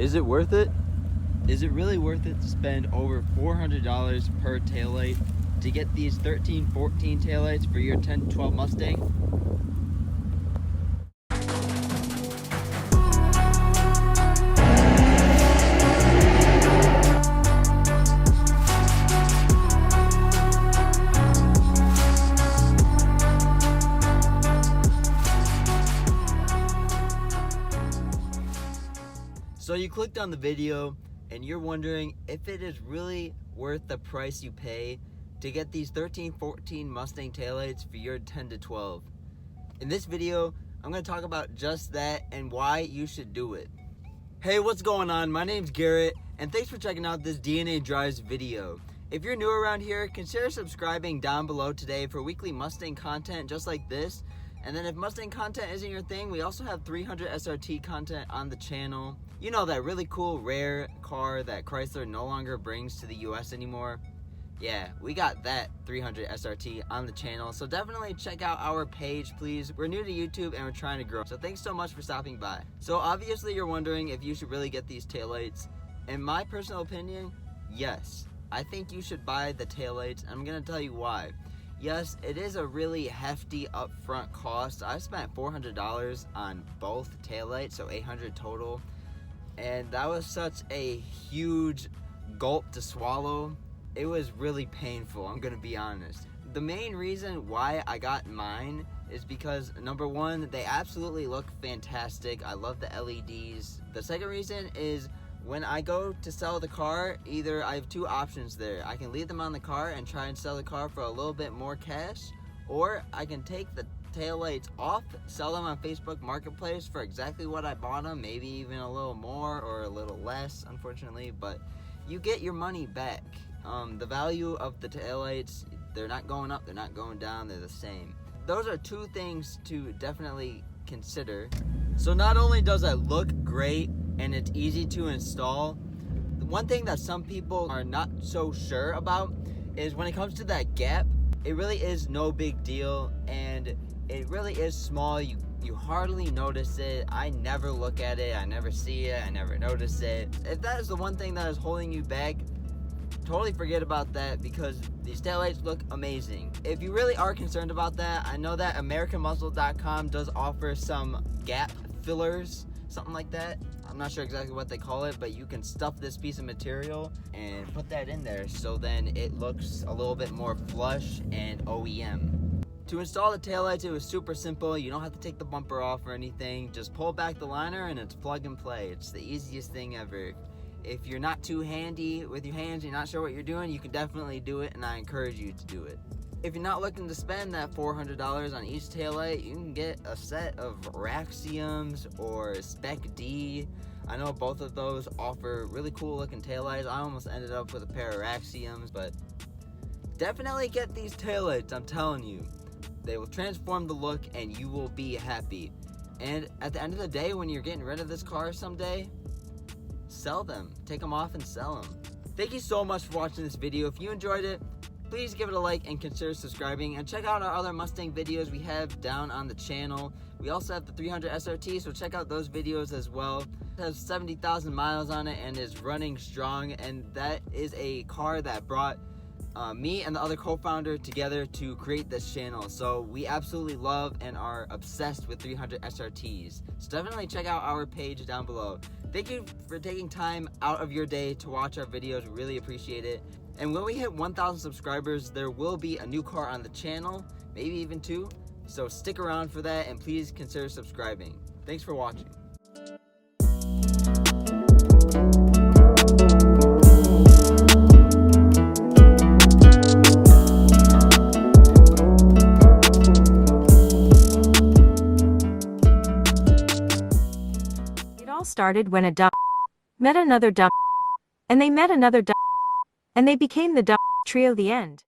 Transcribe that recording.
Is it worth it? Is it really worth it to spend over $400 per taillight to get these 13, 14 taillights for your 10, 12 Mustang? So you clicked on the video and you're wondering if it is really worth the price you pay to get these 13, 14 Mustang taillights for your 10 to 12. In this video, I'm going to talk about just that and why you should do it. Hey, what's going on? My name's Garrett, and thanks for checking out this DNA Drives video. If you're new around here, consider subscribing down below today for weekly Mustang content just like this. And then if Mustang content isn't your thing, we also have 300 SRT content on the channel. You know, that really cool, rare car that Chrysler no longer brings to the US anymore? Yeah, we got that 300 SRT on the channel, so definitely check out our page, please. We're new to YouTube and we're trying to grow, so thanks so much for stopping by. So obviously you're wondering if you should really get these taillights. In my personal opinion, yes. I think you should buy the taillights, and I'm gonna tell you why. Yes, it is a really hefty upfront cost. I spent $400 on both taillights, so $800 total. And that was such a huge gulp to swallow. It was really painful, I'm gonna be honest. The main reason why I got mine is because, number one, they absolutely look fantastic. I love the LEDs. The second reason is when I go to sell the car, either I have two options there. I can leave them on the car and try and sell the car for a little bit more cash, or I can take the taillights off, sell them on Facebook Marketplace for exactly what I bought them, maybe even a little more or a little less, unfortunately, but you get your money back. The value of the taillights, they're not going up, they're not going down, they're the same. Those are two things to definitely consider. So not only does it look great and it's easy to install, the one thing that some people are not so sure about is when it comes to that gap, it really is no big deal, and it really is small. You hardly notice it. I never look at it, I never see it, I never notice it. If that is the one thing that is holding you back, totally forget about that, because these taillights look amazing. If you really are concerned about that, I know that AmericanMuscle.com does offer some gap fillers, something like that. I'm not sure exactly what they call it, but you can stuff this piece of material and put that in there, so then it looks a little bit more flush and OEM. To install the taillights, it was super simple. You don't have to take the bumper off or anything. Just pull back the liner and it's plug and play. It's the easiest thing ever. If you're not too handy with your hands, you're not sure what you're doing, you can definitely do it, and I encourage you to do it. If you're not looking to spend that $400 on each taillight, you can get a set of Raxiums or Spec D. I know both of those offer really cool looking taillights. I almost ended up with a pair of Raxiums, but definitely get these taillights, I'm telling you. They will transform the look and you will be happy. And at the end of the day, when you're getting rid of this car someday, sell them. Take them off and sell them. Thank you so much for watching this video. If you enjoyed it, please give it a like and consider subscribing, and check out our other Mustang videos we have down on the channel. We also have the 300 SRT, so check out those videos as well. It has 70,000 miles on it and is running strong, and that is a car that brought me and the other co-founder together to create this channel. So we absolutely love and are obsessed with 300 SRTs. So definitely check out our page down below. Thank you for taking time out of your day to watch our videos. We really appreciate it. And when we hit 1,000 subscribers, there will be a new car on the channel, maybe even two. So stick around for that, and please consider subscribing. Thanks for watching. It all started when a dumb met another dumb, and they met another dumb, and they became the dumb trio. The end.